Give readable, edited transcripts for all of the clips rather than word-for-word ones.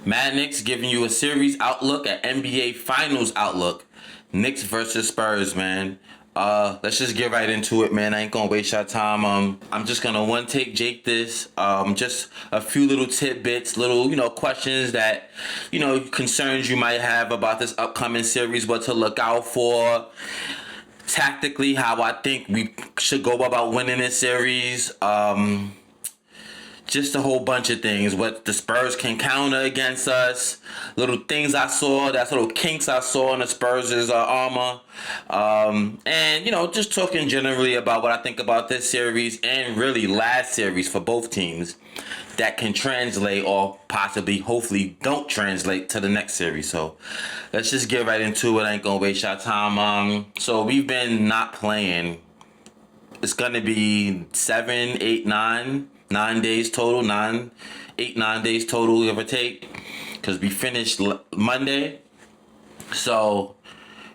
Mad Knicks giving you a series outlook, an NBA Finals outlook. Knicks versus Spurs, man. Let's just get right into it, man. I ain't gonna waste your time. I'm just gonna one take Jake this. Just a few little tidbits, little, questions that, concerns you might have about this upcoming series, what to look out for. Tactically, how I think we should go about winning this series. Just a whole bunch of things. What the Spurs can counter against us. Little things I saw. That's little kinks I saw in the Spurs' armor. And, just talking generally about what I think about this series and really last series for both teams that can translate or possibly, hopefully, don't translate to the next series. So let's just get right into it. I ain't gonna waste your time. So we've been not playing. It's gonna be 7, 8, 9 days total, 9 days total, give or take, because we finished Monday. So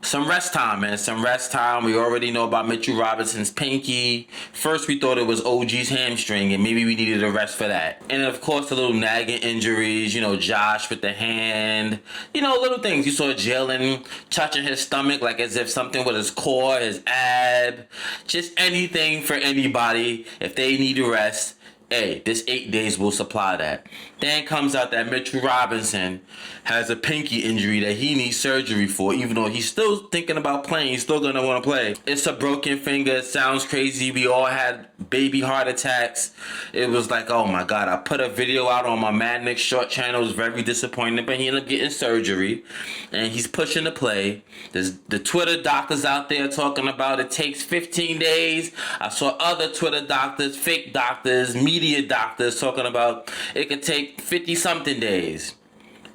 some rest time, man. Some rest time. We already know about Mitchell Robinson's pinky. First, we thought it was OG's hamstring, and maybe we needed a rest for that. And of course, the little nagging injuries. Josh with the hand. Little things. You saw Jalen touching his stomach like as if something with his core, his ab. Just anything for anybody if they need a rest. Hey, this 8 days will supply that. Then comes out that Mitchell Robinson has a pinky injury that he needs surgery for, even though he's still thinking about playing. He's still going to want to play. It's a broken finger. It sounds crazy. We all had baby heart attacks. It was like, oh my God. I put a video out on my Mad Knicks short channel. It was very disappointing, but he ended up getting surgery, and he's pushing to play. There's the Twitter doctors out there talking about it takes 15 days. I saw other Twitter doctors, fake doctors, media doctors talking about it could take 50-something days.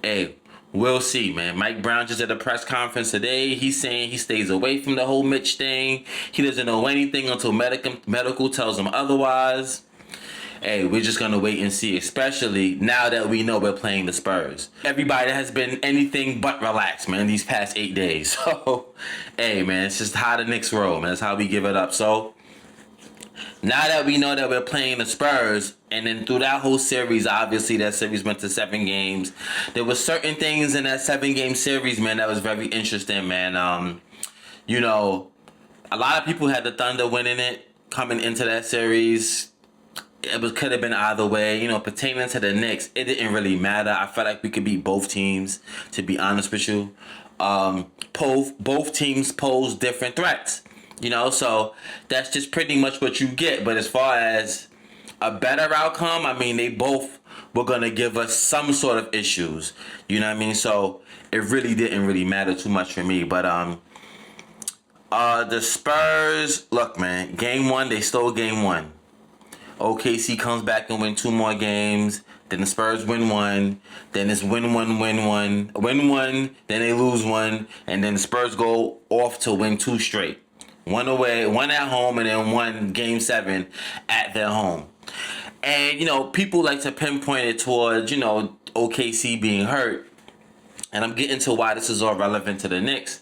Hey, we'll see, man. Mike Brown just at a press conference today. He's saying he stays away from the whole Mitch thing. He doesn't know anything until medical tells him otherwise. Hey, we're just going to wait and see, especially now that we know we're playing the Spurs. Everybody has been anything but relaxed, man, these past 8 days. So, hey, man, it's just how the Knicks roll, man. That's how we give it up. So, now that we know that we're playing the Spurs, and then through that whole series, obviously that series went to 7 games. There were certain things in that 7-game series, man, that was very interesting, man. A lot of people had the Thunder winning it coming into that series. Could have been either way. Pertaining to the Knicks, it didn't really matter. I felt like we could beat both teams, to be honest with you. Both teams pose different threats. So that's just pretty much what you get. But as far as a better outcome, I mean, they both were going to give us some sort of issues. You know what I mean? So it really didn't really matter too much for me. But the Spurs, look, man, game 1, they stole game 1. OKC comes back and win 2 more games. Then the Spurs win 1. Then it's win 1, win 1. Win 1, then they lose 1. And then the Spurs go off to win 2 straight. 1 away, 1 at home, and then 1 game 7 at their home. And, people like to pinpoint it towards, OKC being hurt. And I'm getting to why this is all relevant to the Knicks.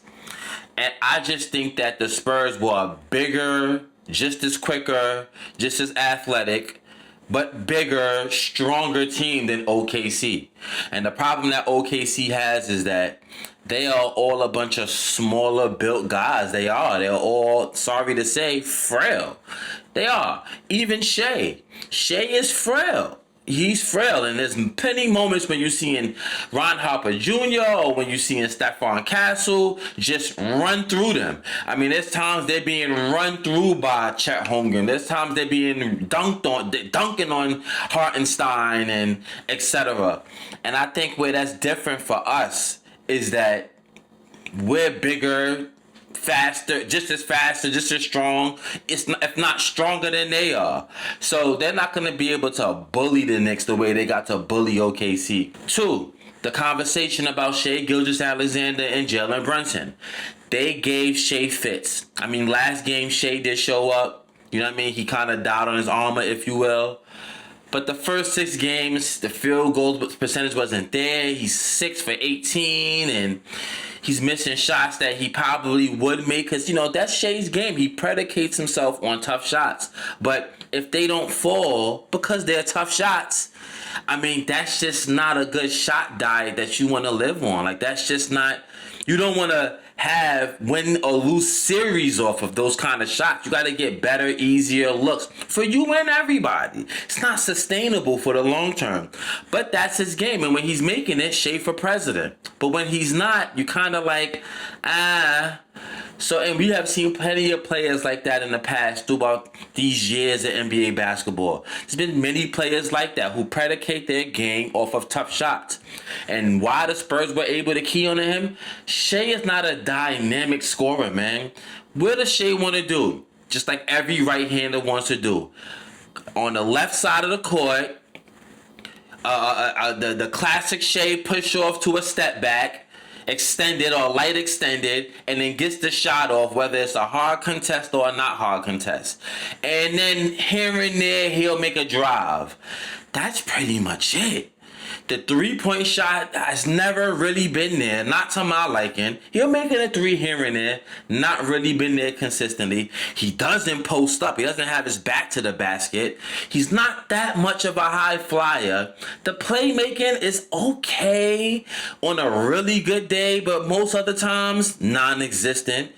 And I just think that the Spurs were bigger, just as quicker, just as athletic, but bigger, stronger team than OKC. And the problem that OKC has is that they are all a bunch of smaller built guys. They are. They're all, sorry to say, frail. They are. Even Shea. Shea is frail. He's frail, and there's plenty moments when you're seeing Ron Harper Jr. or when you're seeing Stephon Castle just run through them. I mean, there's times they're being run through by Chet Holmgren. There's times they're being dunking on Hartenstein and etc. And I think where that's different for us is that we're bigger, faster, just as strong, if not stronger than they are. So they're not going to be able to bully the Knicks the way they got to bully OKC. 2, the conversation about Shea Gilgeous-Alexander and Jalen Brunson. They gave Shea fits. I mean, last game Shea did show up. You know what I mean? He kind of died on his armor, if you will. But the first 6 games, the field goal percentage wasn't there. He's 6 for 18, and he's missing shots that he probably would make because, that's Shea's game. He predicates himself on tough shots. But if they don't fall because they're tough shots, I mean, that's just not a good shot diet that you want to live on. Like, that's just not, you don't want to have win or lose series off of those kind of shots. You got to get better, easier looks for you and everybody. It's not sustainable for the long term. But that's his game. And when he's making it, Shea for president. But when he's not, you kind of like, So, and we have seen plenty of players like that in the past throughout these years of NBA basketball. There's been many players like that who predicate their game off of tough shots. And why the Spurs were able to key on him, Shea is not a dynamic scorer, man. What does Shea want to do? Just like every right-hander wants to do. On the left side of the court, the classic Shea push off to a step back, extended or light extended, and then gets the shot off, whether it's a hard contest or a not hard contest. And then here and there, he'll make a drive. That's pretty much it. The three-point shot has never really been there, not to my liking. He'll make it a three here and there, not really been there consistently. He doesn't post up. He doesn't have his back to the basket. He's not that much of a high flyer. The playmaking is okay on a really good day, but most other times, non-existent.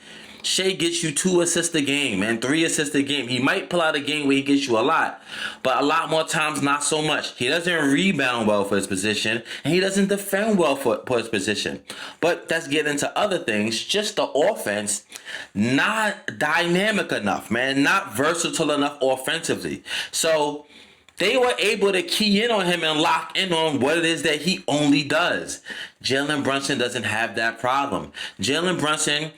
Shea gets you 2 assists a game and 3 assists a game. He might pull out a game where he gets you a lot, but a lot more times not so much. He doesn't rebound well for his position, and he doesn't defend well for his position. But that's getting into other things. Just the offense, not dynamic enough, man. Not versatile enough offensively. So they were able to key in on him and lock in on what it is that he only does. Jalen Brunson doesn't have that problem. Jalen Brunson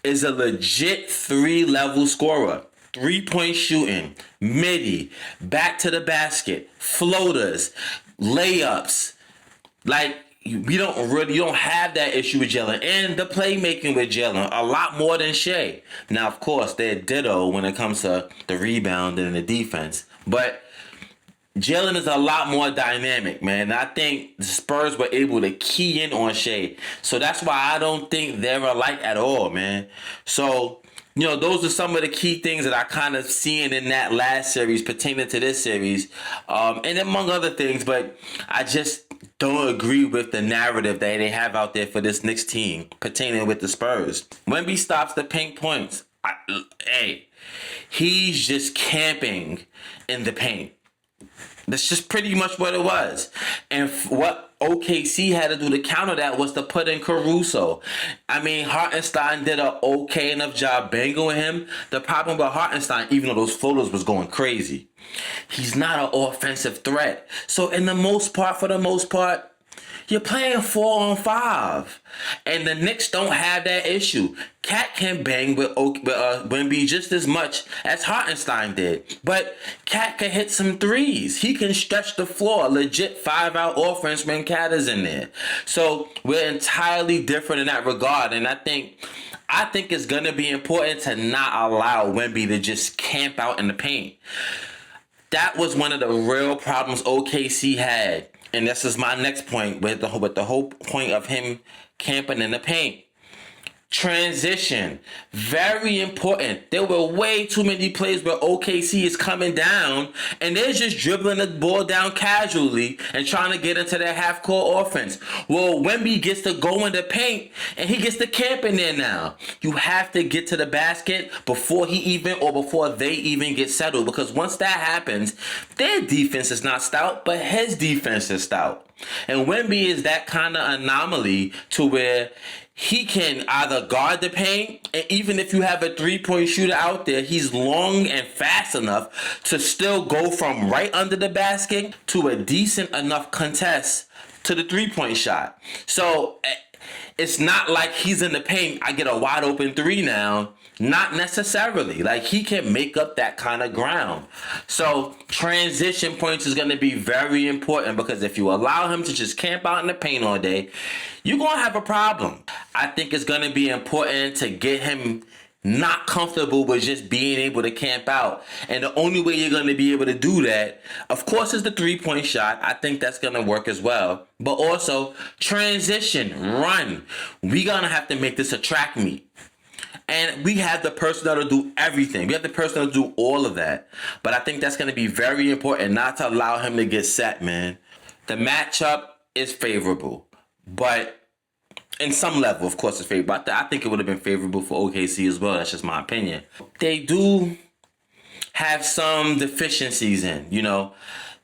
is a legit 3-level scorer. 3-point shooting, midi, back to the basket, floaters, layups. Like, you don't have that issue with Jalen. And the playmaking with Jalen, a lot more than Shea. Now, of course, they're ditto when it comes to the rebound and the defense. But Jalen is a lot more dynamic, man. And I think the Spurs were able to key in on Shea. So that's why I don't think they're alike at all, man. So, those are some of the key things that I kind of seen in that last series pertaining to this series. And among other things, but I just don't agree with the narrative that they have out there for this Knicks team pertaining with the Spurs. Wemby stops the paint points. He's just camping in the paint. That's just pretty much what it was. And what OKC had to do to counter that was to put in Caruso. I mean, Hartenstein did an okay enough job banging him. The problem with Hartenstein, even though those floaters was going crazy, he's not an offensive threat. So for the most part, you're playing 4-on-5. And the Knicks don't have that issue. Cat can bang with Wemby just as much as Hartenstein did. But Cat can hit some threes. He can stretch the floor. Legit 5-out offense when Cat is in there. So we're entirely different in that regard. And I think it's going to be important to not allow Wemby to just camp out in the paint. That was one of the real problems OKC had. And this is my next point with the whole point of him camping in the paint. Transition. Very important. There were way too many plays where OKC is coming down and they're just dribbling the ball down casually and trying to get into their half-court offense. Well, Wemby gets to go in the paint and he gets to camp in there now. You have to get to the basket before they even get settled, because once that happens, their defense is not stout, but his defense is stout. And Wemby is that kind of anomaly to where he can either guard the paint, and even if you have a 3-point shooter out there, he's long and fast enough to still go from right under the basket to a decent enough contest to the 3-point shot. So it's not like he's in the paint, I get a wide open 3 now. Not necessarily. Like, he can make up that kind of ground. So transition points is going to be very important, because if you allow him to just camp out in the paint all day, you're going to have a problem. I think it's going to be important to get him not comfortable with just being able to camp out. And the only way you're going to be able to do that, of course, is the 3-point shot. I think that's going to work as well. But also, transition, run. We're going to have to make this a track meet. And we have the personnel to do everything. We have the personnel to do all of that. But I think that's going to be very important not to allow him to get set, man. The matchup is favorable. But in some level, of course, it's favorable. I think it would have been favorable for OKC as well. That's just my opinion. They do have some deficiencies in,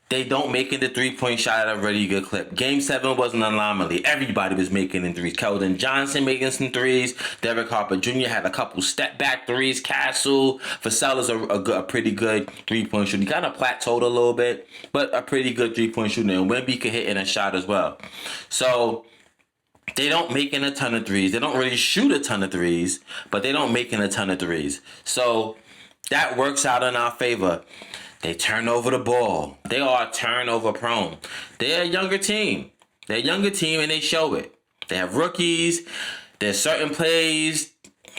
They don't make it the 3-point shot at a really good clip. Game 7 was an anomaly. Everybody was making in threes. Keldon Johnson making some threes. Derek Harper Jr. had a couple step-back threes. Castle. Vassell is a pretty good 3-point shooter. He kind of plateaued a little bit, but a pretty good 3-point shooter. And Wemby could hit in a shot as well. So they don't make in a ton of threes. They don't really shoot a ton of threes, but they don't make in a ton of threes. So that works out in our favor. They turn over the ball. They are turnover prone. They're a younger team. They're a younger team and they show it. They have rookies. There's certain plays.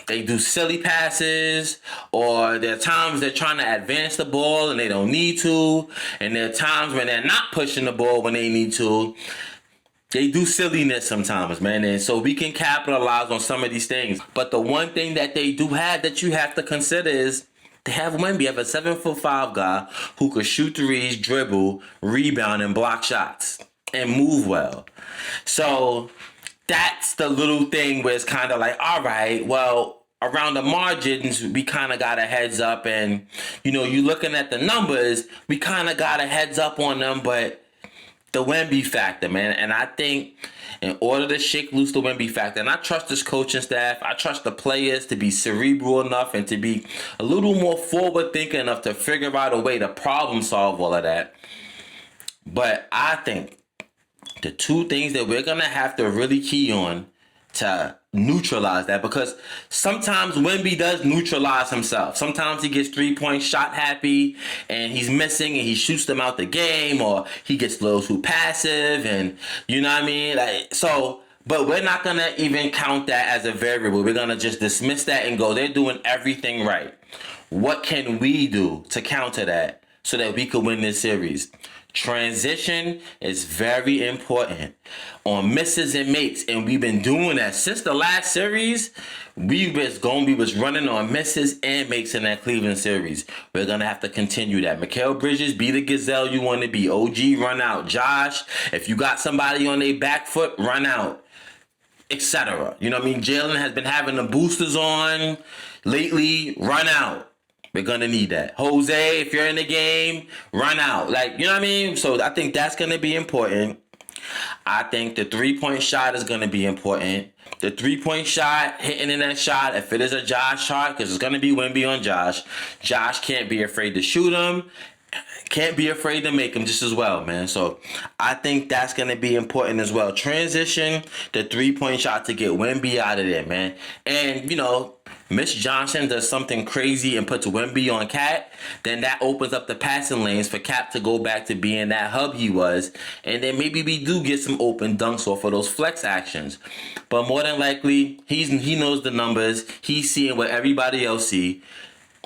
They do silly passes, or there are times they're trying to advance the ball and they don't need to. And there are times when they're not pushing the ball when they need to. They do silliness sometimes, man, and so we can capitalize on some of these things. But the one thing that they do have that you have to consider is they have Wemby, have a 7'5" guy who could shoot threes, dribble, rebound, and block shots, and move well. So that's the little thing where it's kind of like, all right, well, around the margins, we kind of got a heads up, and you looking at the numbers, we kind of got a heads up on them, but the Wemby factor, man. And I think in order to shake loose the Wemby factor, and I trust this coaching staff, I trust the players to be cerebral enough and to be a little more forward thinking enough to figure out a way to problem solve all of that. But I think the two things that we're going to have to really key on to neutralize that, because sometimes Wemby does neutralize himself. Sometimes he gets 3-point shot happy and he's missing and he shoots them out the game, or he gets a little too passive, and you know what I mean? But we're not going to even count that as a variable. We're going to just dismiss that and go, they're doing everything right. What can we do to counter that so that we could win this series? Transition is very important on misses and makes, and we've been doing that since the last series. We was running on misses and makes in that Cleveland series. We're gonna have to continue that. Mikal Bridges, be the gazelle you want to be. OG, run out. Josh, if you got somebody on their back foot, run out, etc. You know what I mean? Jalen has been having the boosters on lately. Run out. We're going to need that. Jose, if you're in the game, run out. You know what I mean? So I think that's going to be important. I think the 3-point shot is going to be important. The 3-point shot, hitting in that shot, if it is a Josh shot, because it's going to be Wemby on Josh, Josh can't be afraid to shoot him. Can't be afraid to make him just as well, man. So I think that's going to be important as well. Transition, the 3-point shot to get Wemby out of there, man. And, Mitch Johnson does something crazy and puts Wemby on Cat, then that opens up the passing lanes for Cap to go back to being that hub he was. And then maybe we do get some open dunks off of those flex actions. But more than likely, he knows the numbers. He's seeing what everybody else see.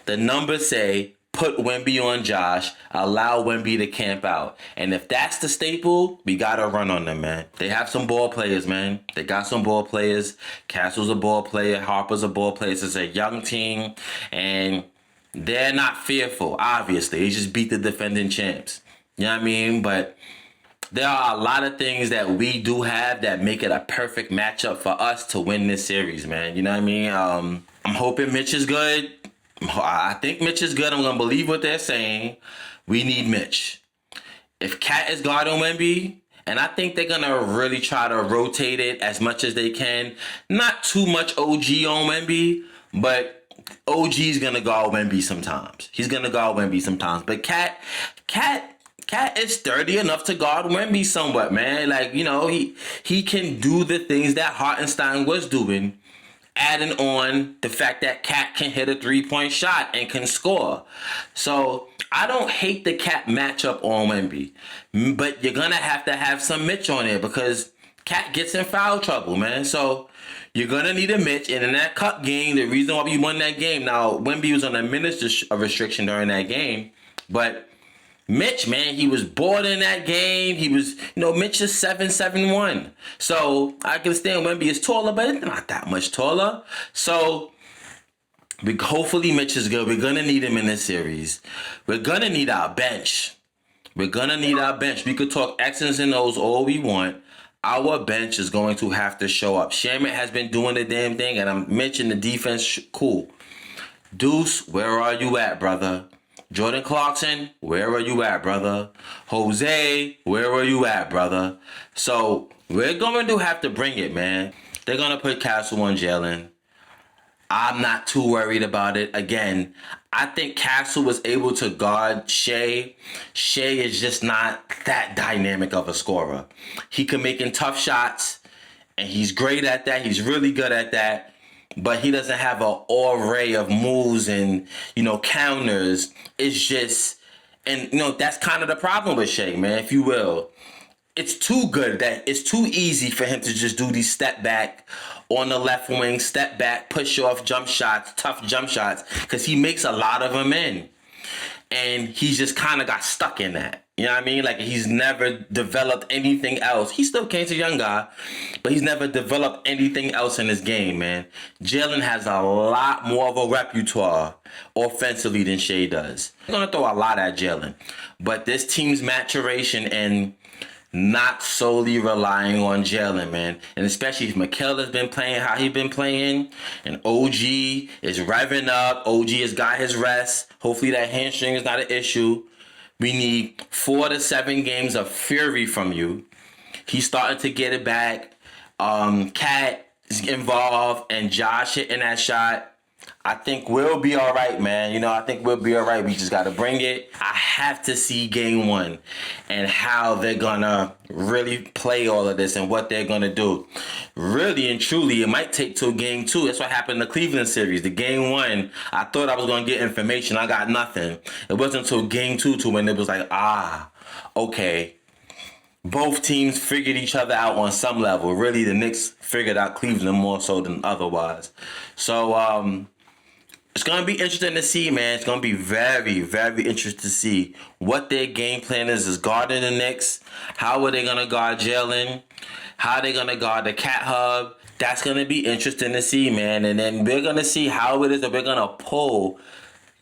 The numbers say, put Wemby on Josh, allow Wemby to camp out. And if that's the staple, we got to run on them, man. They have some ball players, man. They got some ball players. Castle's a ball player. Harper's a ball player. It's a young team. And they're not fearful, obviously. They just beat the defending champs. You know what I mean? But there are a lot of things that we do have that make it a perfect matchup for us to win this series, man. You know what I mean? I'm hoping Mitch is good. I think Mitch is good. I'm going to believe what they're saying. We need Mitch. If Cat is guarding Wemby, and I think they're going to really try to rotate it as much as they can. Not too much OG on Wemby, but OG's going to guard Wemby sometimes. He's going to guard Wemby sometimes. But Cat is sturdy enough to guard Wemby somewhat, man. He can do the things that Hartenstein was doing, adding on the fact that Cat can hit a 3-point shot and can score. So I don't hate the Cat matchup on Wemby, but you're going to have some Mitch on there because Cat gets in foul trouble, man. So you're gonna need a Mitch, and in that cup game, the reason why we won that game. Now, Wemby was on a minutes restriction during that game, but Mitch, man, he was bored in that game. He was, Mitch is 7'1". So I can understand Wemby is taller, but it's not that much taller. So hopefully Mitch is good. We're gonna need him in this series. We're gonna need our bench. We could talk X's and O's all we want. Our bench is going to have to show up. Shamit has been doing the damn thing, and I'm mentioning the defense. Cool. Deuce, where are you at, brother? Jordan Clarkson, where are you at, brother? Jose, where are you at, brother? So we're going to have to bring it, man. They're going to put Castle on Jalen. I'm not too worried about it. Again, I think Castle was able to guard Shea. Shea is just not that dynamic of a scorer. He can make tough shots, and he's great at that. He's really good at that. But he doesn't have an array of moves and, counters. It's just, and, that's kind of the problem with Shea, man, if you will. It's too good that it's too easy for him to just do these step back on the left wing, step back, push off jump shots, tough jump shots, because he makes a lot of them in. And he's just kind of got stuck in that. You know what I mean? Like, he's never developed anything else. He still came to young guy, but he's never developed anything else in his game, man. Jalen has a lot more of a repertoire offensively than Shea does. I'm going to throw a lot at Jalen. But this team's maturation and not solely relying on Jalen, man. And especially if Mikal has been playing how he's been playing, and OG is revving up. OG has got his rest. Hopefully that hamstring is not an issue. We need 4 to 7 games of fury from you. He's starting to get it back. Cat is involved, and Josh hitting that shot. I think we'll be all right, man. I think we'll be all right. We just got to bring it. I have to see game 1 and how they're going to really play all of this and what they're going to do. Really and truly, it might take till game 2. That's what happened in the Cleveland series. The game 1, I thought I was going to get information. I got nothing. It wasn't until game 2 to when it was like, okay. Both teams figured each other out on some level. Really, the Knicks figured out Cleveland more so than otherwise. So, it's going to be interesting to see, man. It's going to be very, very interesting to see what their game plan is guarding the Knicks. How are they going to guard Jalen? How are they going to guard the Cat Hub? That's going to be interesting to see, man. And then we're going to see how it is that we're going to pull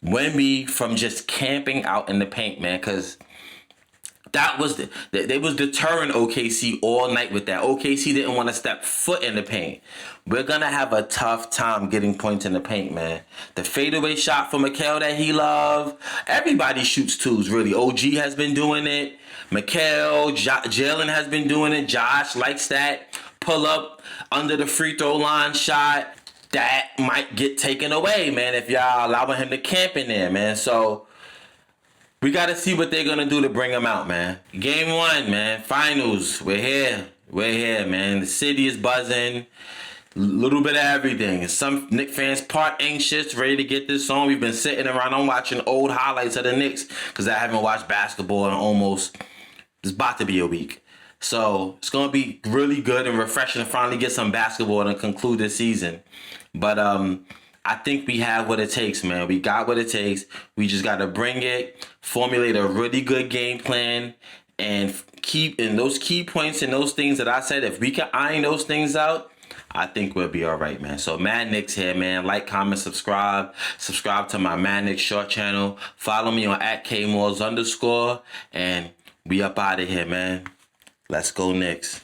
Wemby from just camping out in the paint, man. Because that was they was deterring OKC all night with that. OKC didn't want to step foot in the paint. We're gonna have a tough time getting points in the paint, man. The fadeaway shot from Mikal that he loved. Everybody shoots twos, really. OG has been doing it. Mikal, Jalen has been doing it. Josh likes that. Pull up under the free throw line shot. That might get taken away, man, if y'all allowing him to camp in there, man. So we got to see what they're going to do to bring him out, man. Game 1, man. Finals. We're here, man. The city is buzzing. Little bit of everything. Some Knicks fans part anxious, ready to get this on. We've been sitting around. I'm watching old highlights of the Knicks because I haven't watched basketball in almost, it's about to be a week. So it's going to be really good and refreshing to finally get some basketball and conclude the season. But I think we have what it takes, man. We got what it takes. We just got to bring it, formulate a really good game plan, and keep in those key points and those things that I said. If we can iron those things out, I think we'll be all right, man. So Mad Knicks here, man. Like, comment, subscribe. Subscribe to my Mad Knicks short channel. Follow me on @KMalls_. And we up out of here, man. Let's go Knicks.